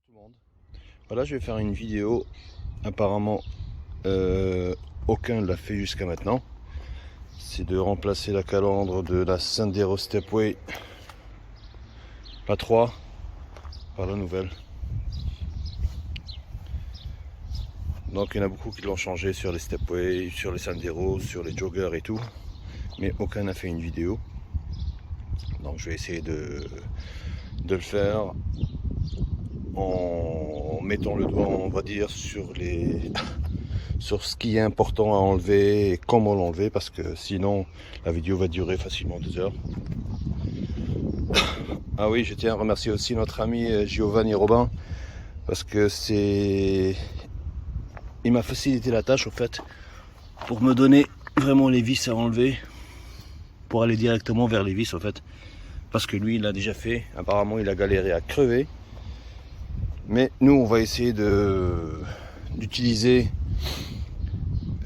Tout le monde. Voilà, je vais faire une vidéo. Apparemment, aucun ne l'a fait jusqu'à maintenant. C'est de remplacer la calandre de la Sendero Stepway, la 3, par la nouvelle. Donc il y en a beaucoup qui l'ont changé sur les Stepway, sur les Sendero, sur les joggers et tout. Mais aucun n'a fait une vidéo. Donc je vais essayer de le faire en mettant le doigt, on va dire, sur ce qui est important à enlever et comment l'enlever, parce que sinon la vidéo va durer facilement 2 heures. Ah oui, je tiens à remercier aussi notre ami Giovanni Robin, parce que il m'a facilité la tâche au fait, pour me donner vraiment les vis à enlever, pour aller directement vers les vis en fait, parce que lui il l'a déjà fait, apparemment il a galéré à crever. Mais nous, on va essayer d'utiliser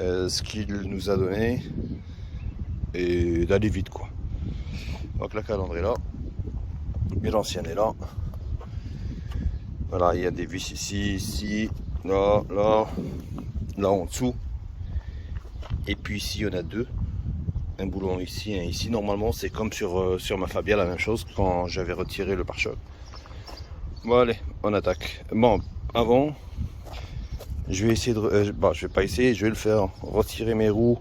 ce qu'il nous a donné et d'aller vite, quoi. Donc la calandre est là et l'ancienne est là. Voilà, il y a des vis ici, ici, là, là, là en dessous. Et puis ici, il y en a deux. Un boulon ici, un ici. Normalement, c'est comme sur ma Fabia, la même chose quand j'avais retiré le pare-choc. Bon allez, on attaque. Bon, avant, je vais essayer de... je vais pas essayer, je vais le faire. Retirer mes roues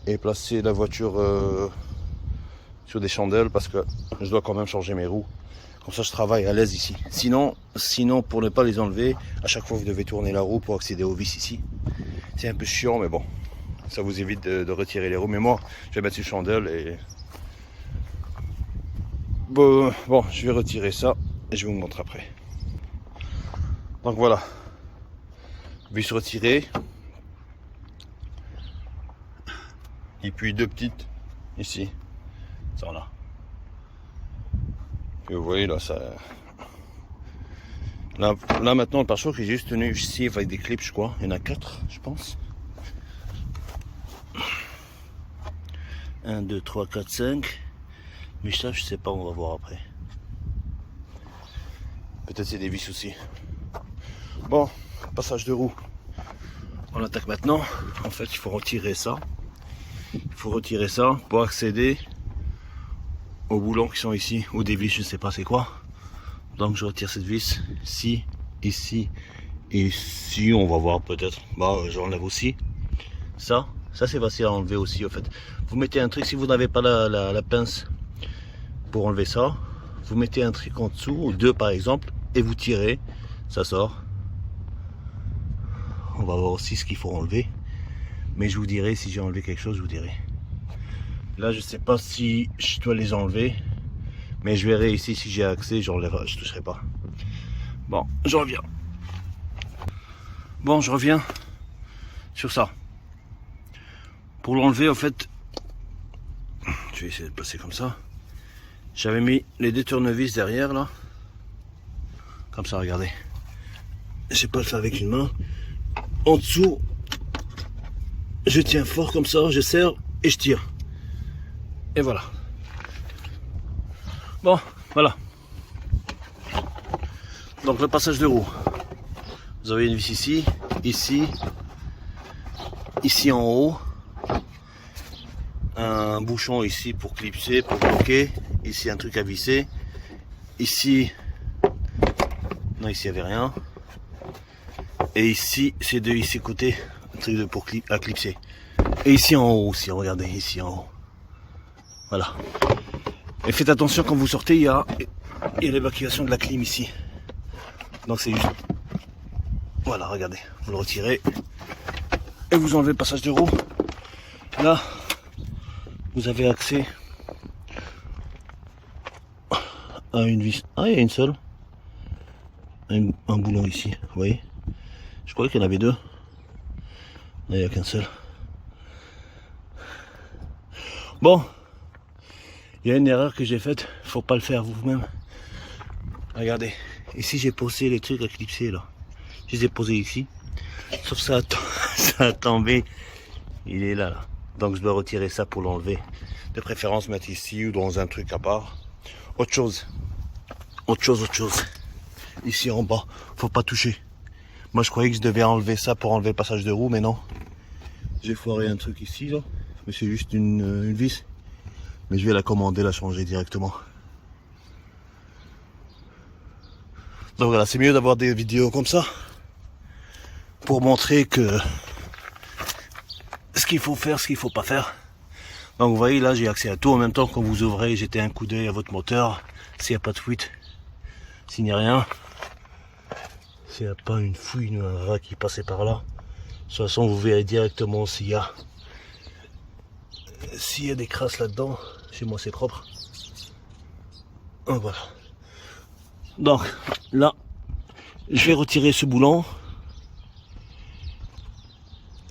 et placer la voiture sur des chandelles, parce que je dois quand même changer mes roues. Comme ça, je travaille à l'aise ici. Sinon, pour ne pas les enlever, à chaque fois, vous devez tourner la roue pour accéder aux vis ici. C'est un peu chiant, mais bon, ça vous évite de retirer les roues. Mais moi, je vais mettre une chandelle et... Bon, je vais retirer ça et je vais vous montrer après. Donc voilà, vis retirée, et puis deux petites ici, ça en a. Et vous voyez là, ça, là maintenant le pare-choc est juste tenu ici avec des clips, je crois. Il y en a 4, je pense. 1, 2, 3, 4, 5. Mais ça, je sais pas, on va voir après. Peut-être c'est des vis aussi. Bon, passage de roue. On attaque maintenant. En fait, il faut retirer ça. Il faut retirer ça pour accéder aux boulons qui sont ici, ou des vis, je ne sais pas c'est quoi. Donc je retire cette vis, ici, ici, et ici, on va voir peut-être. Bah, j'enlève aussi. Ça c'est facile à enlever aussi, en fait. Vous mettez un truc, si vous n'avez pas la pince pour enlever ça, vous mettez un truc en dessous, ou deux par exemple, et vous tirez, ça sort. On va voir aussi ce qu'il faut enlever. Mais je vous dirai, si j'ai enlevé quelque chose, je vous dirai. Là, je sais pas si je dois les enlever, mais je verrai ici si j'ai accès, j'enlèverai, je toucherai pas. Bon, je reviens. Bon, je reviens sur ça. Pour l'enlever, en fait, je vais essayer de passer comme ça. J'avais mis les deux tournevis derrière, là. Comme ça, regardez. Je sais pas le faire avec une main. En dessous, je tiens fort comme ça, je serre et je tire. Et voilà. Bon, voilà. Donc le passage de roue. Vous avez une vis ici, ici, ici en haut. Un bouchon ici pour clipser, pour bloquer. Ici un truc à visser. Ici, non, ici il n'y avait rien. Et ici, c'est de ici côté, un truc à clipser. Et ici en haut aussi, regardez, ici en haut. Voilà. Et faites attention quand vous sortez, il y a l'évacuation de la clim ici. Donc c'est juste... Voilà, regardez, vous le retirez. Et vous enlevez le passage de roue. Là, vous avez accès à une vis. Ah, il y a une seule. Un boulon ici, vous voyez. Je croyais qu'il y en avait deux. Là, il n'y a qu'un seul. Bon. Il y a une erreur que j'ai faite. Faut pas le faire vous-même. Regardez. Ici, j'ai posé les trucs à clipser, là. Je les ai posés ici. Sauf ça ça a tombé. Il est là, là. Donc, je dois retirer ça pour l'enlever. De préférence, mettre ici ou dans un truc à part. Autre chose. ici en bas, faut pas toucher. Moi je croyais que je devais enlever ça pour enlever le passage de roue, mais non. J'ai foiré un truc ici là, mais c'est juste une vis. Mais je vais la commander, la changer directement. Donc voilà, c'est mieux d'avoir des vidéos comme ça pour montrer que ce qu'il faut faire, ce qu'il faut pas faire. Donc vous voyez là, j'ai accès à tout en même temps. Quand vous ouvrez, jetez un coup d'œil à votre moteur, s'il n'y a pas de fuite, s'il n'y a rien, s'il n'y a pas une fouine ou un rat qui passait par là. De toute façon, vous verrez directement s'il y a des crasses là-dedans. Chez moi, c'est propre. Donc voilà. Donc là, je vais retirer ce boulon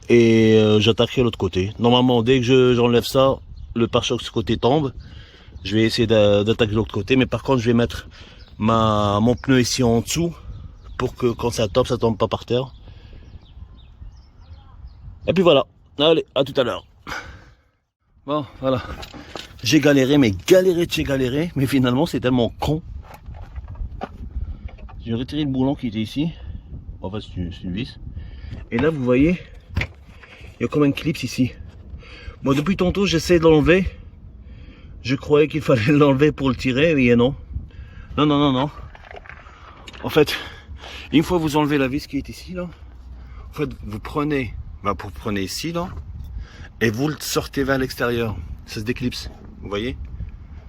et j'attaquerai l'autre côté. Normalement, dès que j'enlève ça, le pare-choc de ce côté tombe. Je vais essayer d'attaquer l'autre côté, mais par contre, je vais mettre mon pneu ici en dessous pour que quand ça tombe pas par terre. Et puis voilà. Allez, à tout à l'heure. Bon, voilà. J'ai galéré, mais galéré de chez galéré, mais finalement, c'est tellement con. J'ai retiré le boulon qui était ici. En fait, c'est une vis. Et là, vous voyez, il y a comme un clip ici. Moi, depuis tantôt, j'essaie de l'enlever. Je croyais qu'il fallait l'enlever pour le tirer, mais non. Non, non, non, non. En fait, une fois que vous enlevez la vis qui est ici, là, en fait, vous prenez, vous prenez ici, là, et vous le sortez vers l'extérieur. Ça se déclipse, vous voyez?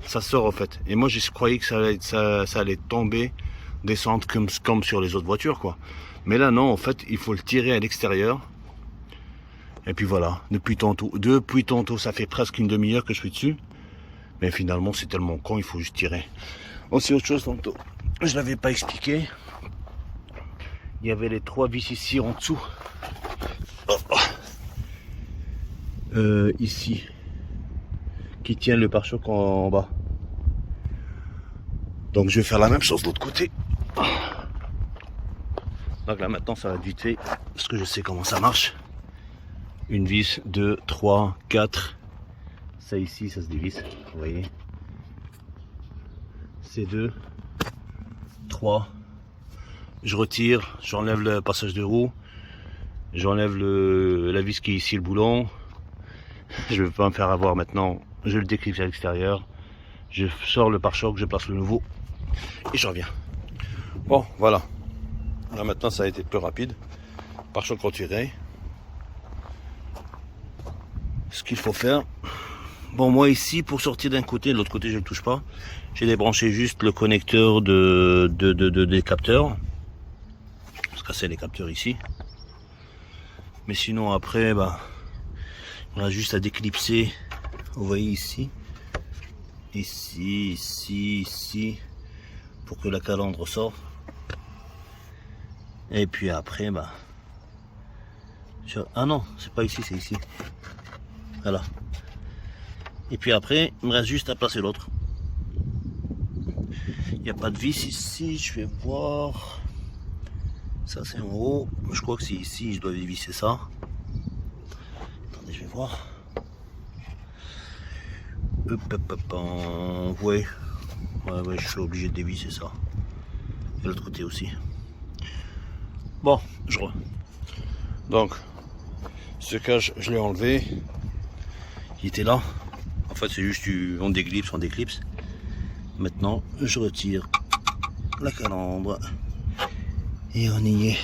Ça sort, en fait. Et moi, je croyais que ça allait tomber, descendre comme sur les autres voitures, quoi. Mais là, non, en fait, il faut le tirer à l'extérieur. Et puis voilà, depuis tantôt, ça fait presque une demi-heure que je suis dessus. Mais finalement, c'est tellement con, il faut juste tirer. Aussi, autre chose, tantôt, je l'avais pas expliqué. Il y avait les 3 vis ici en dessous. Ici, qui tiennent le pare-choc en bas. Donc je vais faire la même chose de l'autre côté. Donc là maintenant ça va être vite fait, parce que je sais comment ça marche. Une vis, 2, 3, 4. Ça ici, ça se dévisse, vous voyez. C'est 2, 3. Je retire, j'enlève le passage de roue. J'enlève la vis qui est ici, le boulon. Je ne vais pas me faire avoir maintenant. Je le déclipse à l'extérieur. Je sors le pare-choc, je place le nouveau. Et je reviens. Bon, voilà. Là maintenant ça a été plus rapide. Pare-choc retiré. Ce qu'il faut faire. Bon, moi ici, pour sortir d'un côté, de l'autre côté je ne le touche pas. J'ai débranché juste le connecteur des capteurs. Parce que c'est les capteurs ici. Mais sinon après, on a juste à déclipser. Vous voyez ici. Ici, ici, ici. Pour que la calandre sorte. Et puis après, ah non, c'est pas ici, c'est ici. Voilà. Et puis après, il me reste juste à placer l'autre. Il n'y a pas de vis ici, je vais voir. Ça c'est en haut. Je crois que c'est ici, je dois dévisser ça. Attendez, je vais voir. Ouais. Ouais, je suis obligé de dévisser ça. Et l'autre côté aussi. Bon, je vois. Donc, ce cage, je l'ai enlevé. Il était là. En fait, c'est juste on déclipse. Maintenant, je retire la calandre. Et on y est.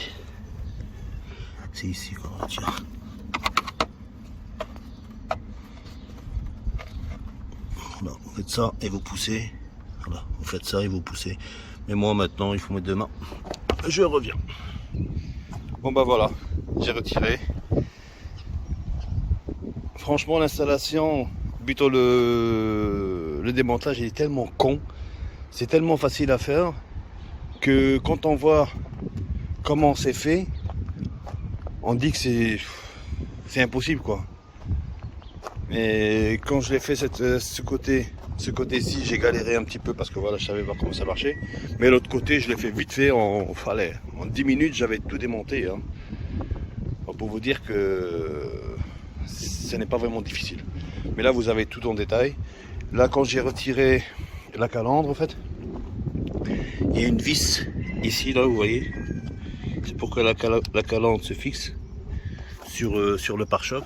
C'est ici qu'on retire. Voilà, vous faites ça et vous poussez. Voilà, vous faites ça et vous poussez. Mais moi maintenant, il faut mettre deux mains. Je reviens. Bon voilà, j'ai retiré. Franchement, l'installation, plutôt le démontage, il est tellement con. C'est tellement facile à faire que quand on voit comment c'est fait, on dit que c'est impossible quoi. Mais quand je l'ai fait ce côté-ci, j'ai galéré un petit peu parce que voilà, je savais pas comment ça marchait. Mais l'autre côté, je l'ai fait vite fait, en 10 minutes, j'avais tout démonté. Hein. Pour vous dire que ce n'est pas vraiment difficile. Mais là, vous avez tout en détail. Là, quand j'ai retiré la calandre, en fait, il y a une vis ici là vous voyez, c'est pour que la calandre se fixe sur le pare-choc,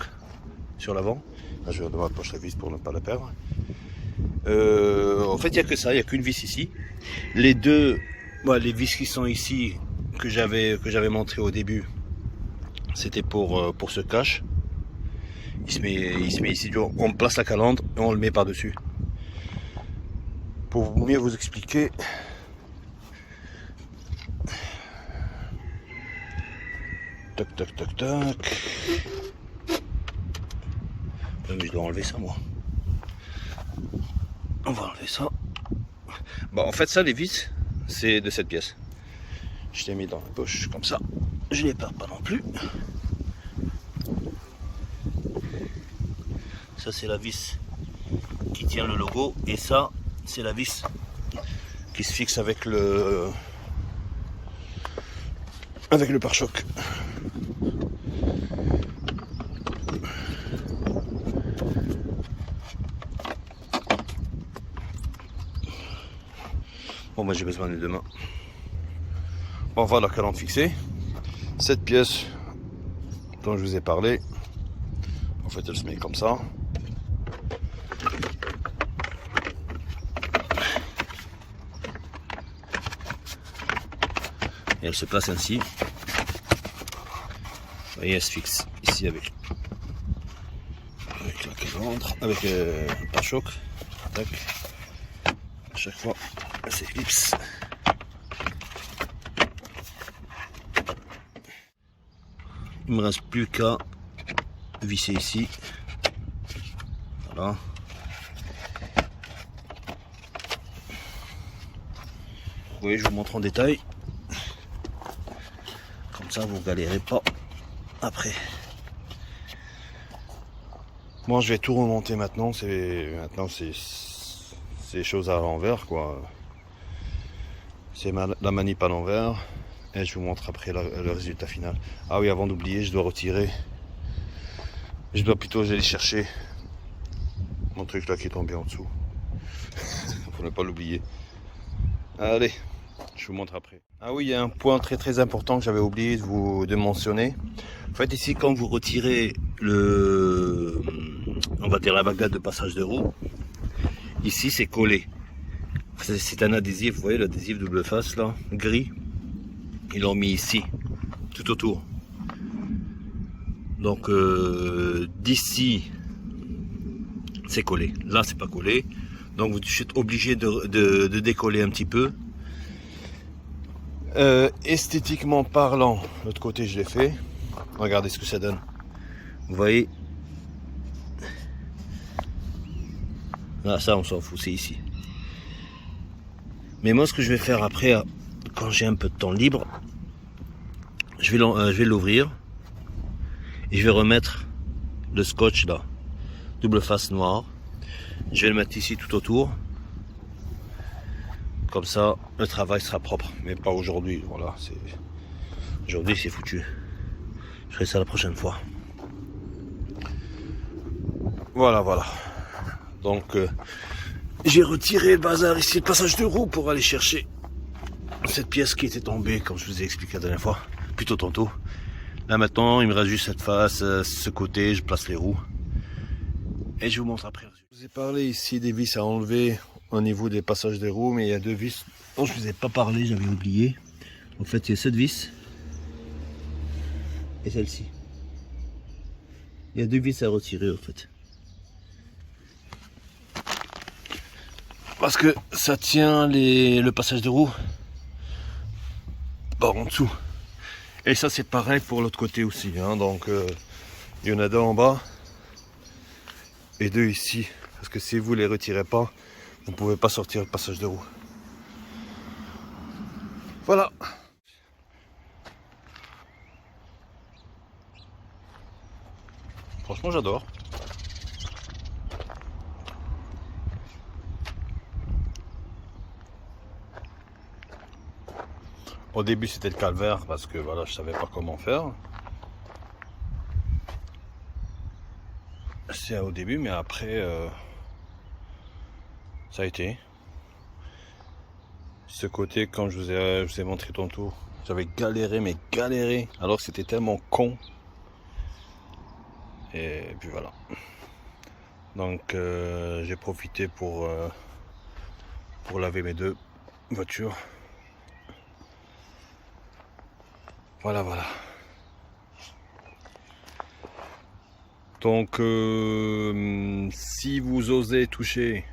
sur l'avant. Là je vais dans ma poche la vis pour ne pas la perdre. En fait il n'y a que ça, il n'y a qu'une vis ici. Les deux, les vis qui sont ici que j'avais montré au début, c'était pour ce cache. Il se met ici, on place la calandre et on le met par dessus. Pour mieux vous expliquer, toc toc toc toc. Mais je dois enlever ça moi. On va enlever ça. Bon, en fait ça les vis c'est de cette pièce. Je l'ai mis dans la poche comme ça. Je les perds pas non plus. Ça c'est la vis qui tient le logo et ça c'est la vis qui se fixe avec le pare-choc. Bon, moi j'ai besoin des deux mains. On va la calandre fixée. Cette pièce dont je vous ai parlé, en fait elle se met comme ça. Et elle se place ainsi. Vous voyez, elle se fixe ici avec la calandre, avec le pare-choc. À chaque fois, elle s'éclipse. Il me reste plus qu'à visser ici. Voilà. Vous voyez, je vous montre en détail. Comme ça, vous galérez pas après. Moi, je vais tout remonter maintenant. C'est choses à l'envers, quoi. C'est la manip à l'envers. Et je vous montre après le résultat final. Ah oui, avant d'oublier, je dois retirer. Je dois plutôt aller chercher mon truc là qui est tombé en dessous. Faut ne pas l'oublier. Allez, je vous montre après. Ah oui, il y a un point très très important que j'avais oublié de mentionner. En fait, ici, quand vous retirez on va dire la bagdade de passage de roue, ici c'est collé. C'est un adhésif, vous voyez l'adhésif double face là, gris. Ils l'ont mis ici, tout autour. Donc d'ici, c'est collé. Là, c'est pas collé. Donc vous êtes obligé de décoller un petit peu. Esthétiquement parlant, l'autre côté, je l'ai fait. Regardez ce que ça donne. Vous voyez. Là, ça, on s'en fout, c'est ici. Mais moi, ce que je vais faire après, quand j'ai un peu de temps libre, je vais l'ouvrir et je vais remettre le scotch là, double face noire. Je vais le mettre ici tout autour. Comme ça, le travail sera propre, mais pas aujourd'hui. Voilà, aujourd'hui c'est foutu. Je ferai ça la prochaine fois. Voilà. Donc, j'ai retiré le bazar ici, le passage de roue, pour aller chercher cette pièce qui était tombée, comme je vous ai expliqué la dernière fois, plutôt tantôt. Là maintenant, il me reste juste cette face, ce côté, je place les roues. Et je vous montre après. Je vous ai parlé ici des vis à enlever au niveau des passages des roues, mais il y a deux vis dont je ne vous ai pas parlé, j'avais oublié. En fait, il y a cette vis et celle-ci. Il y a deux vis à retirer en fait. Parce que ça tient le passage de roue par en dessous. Et ça c'est pareil pour l'autre côté aussi. Hein. Donc il y en a deux en bas et deux ici. Parce que si vous les retirez pas, vous ne pouvez pas sortir le passage de roue. Voilà. Franchement j'adore. Au début c'était le calvaire parce que voilà, je savais pas comment faire. C'est au début, mais après ça a été. Ce côté, quand je vous ai montré tantôt, j'avais galéré, mais galéré, alors que c'était tellement con. Et puis voilà. Donc j'ai profité pour laver mes deux voitures. Voilà, voilà. Donc si vous osez toucher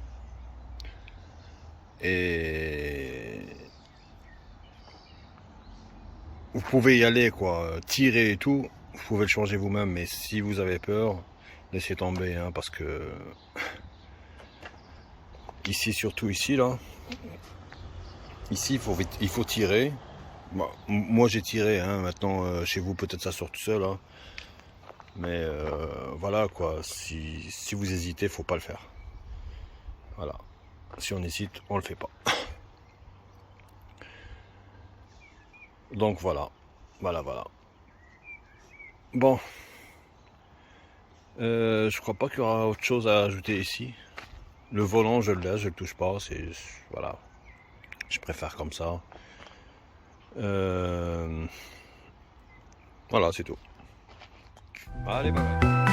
et vous pouvez y aller quoi, tirer et tout, vous pouvez le changer vous-même, mais si vous avez peur, laissez tomber hein, parce que ici, surtout ici là, ici il faut tirer. Moi j'ai tiré, hein, maintenant chez vous peut-être ça sort tout seul, hein. Mais voilà quoi, si vous hésitez, faut pas le faire. Voilà. Si on hésite, on le fait pas. Donc voilà. Voilà, voilà. Bon. Je crois pas qu'il y aura autre chose à ajouter ici. Le volant, je le laisse, je le touche pas. C'est voilà. Je préfère comme ça. Voilà, c'est tout. Allez, bye bye.